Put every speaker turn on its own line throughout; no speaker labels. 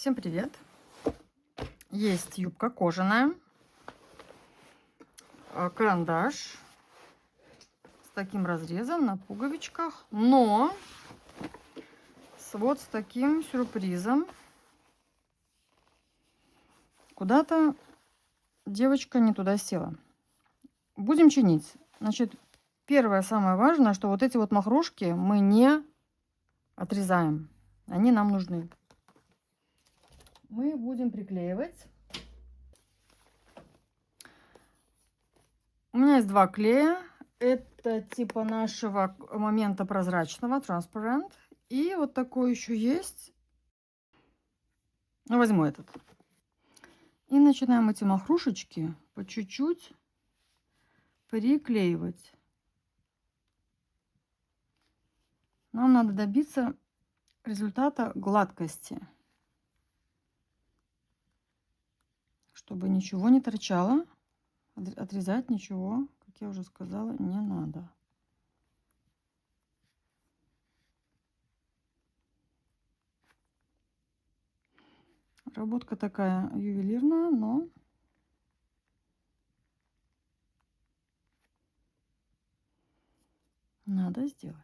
Всем привет! Есть юбка кожаная, карандаш с таким разрезом на пуговичках, но вот с таким сюрпризом. Куда-то девочка не туда села. Будем чинить. Значит, первое, самое важное, что вот эти вот махрушки мы не отрезаем. Они нам нужны. Мы будем приклеивать. У меня есть два клея. Это типа нашего момента прозрачного, transparent. И вот такой еще есть. Ну, возьму этот. И начинаем эти махрушечки по чуть-чуть приклеивать. Нам надо добиться результата гладкости, чтобы ничего не торчало. Отрезать ничего, как я уже сказала, не надо. Работка такая ювелирная, но надо сделать.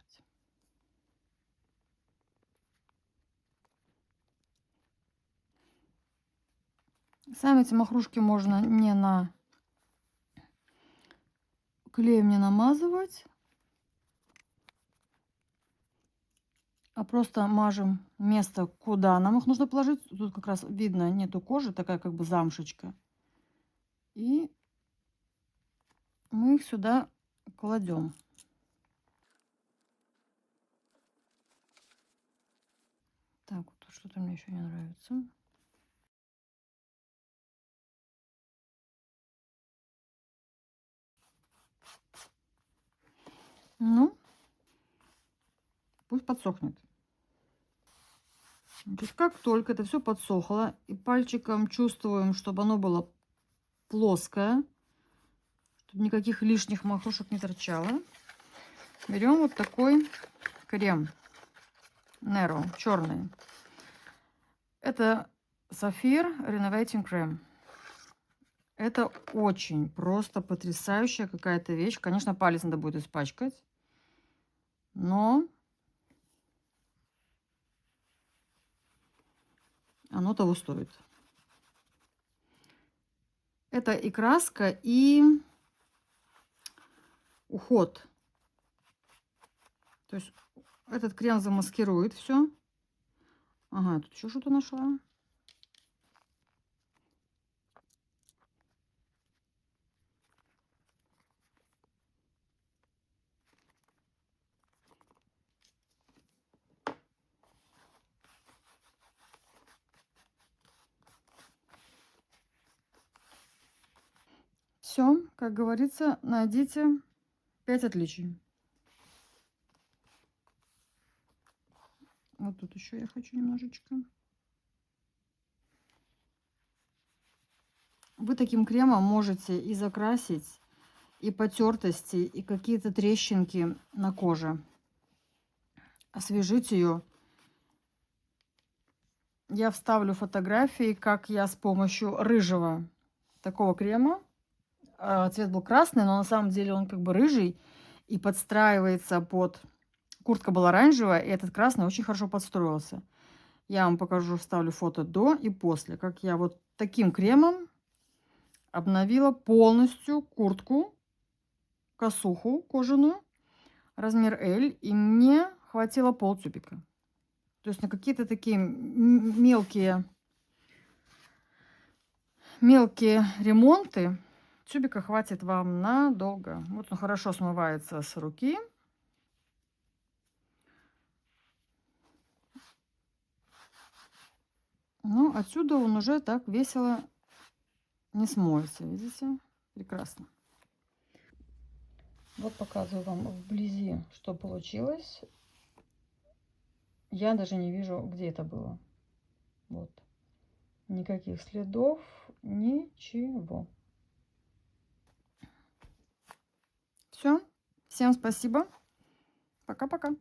Сами эти махрушки можно не на клеем не намазывать, а просто мажем место, куда нам их нужно положить. Тут как раз видно, нету кожи, такая как бы замшечка. И мы их сюда кладем. Так, вот что-то мне еще не нравится. Ну, пусть подсохнет. Значит, как только это все подсохло, и пальчиком чувствуем, чтобы оно было плоское, чтобы никаких лишних махрушек не торчало, берем вот такой крем Nero, черный. Это Сафир Renovating Cream. Это очень просто потрясающая какая-то вещь. Конечно, палец надо будет испачкать, но оно того стоит. Это и краска, и уход. То есть этот крем замаскирует все. Ага, тут еще что-то нашла. Все, как говорится, найдите 5 отличий. Вот тут еще я хочу немножечко. Вы таким кремом можете и закрасить, и потертости, и какие-то трещинки на коже. Освежить ее. Я вставлю фотографии, как я с помощью рыжего такого крема. Цвет был красный, но на самом деле он как бы рыжий и подстраивается под... Куртка была оранжевая, и этот красный очень хорошо подстроился. Я вам покажу, вставлю фото до и после, как я вот таким кремом обновила полностью куртку, косуху кожаную, размер L, и мне хватило полтюбика. То есть на какие-то такие мелкие ремонты тюбика хватит вам надолго. Вот он хорошо смывается с руки. Ну, отсюда он уже так весело не смоется. Видите? Прекрасно. Вот показываю вам вблизи, что получилось. Я даже не вижу, где это было. Вот. Никаких следов, ничего. Все. Всем спасибо. Пока-пока.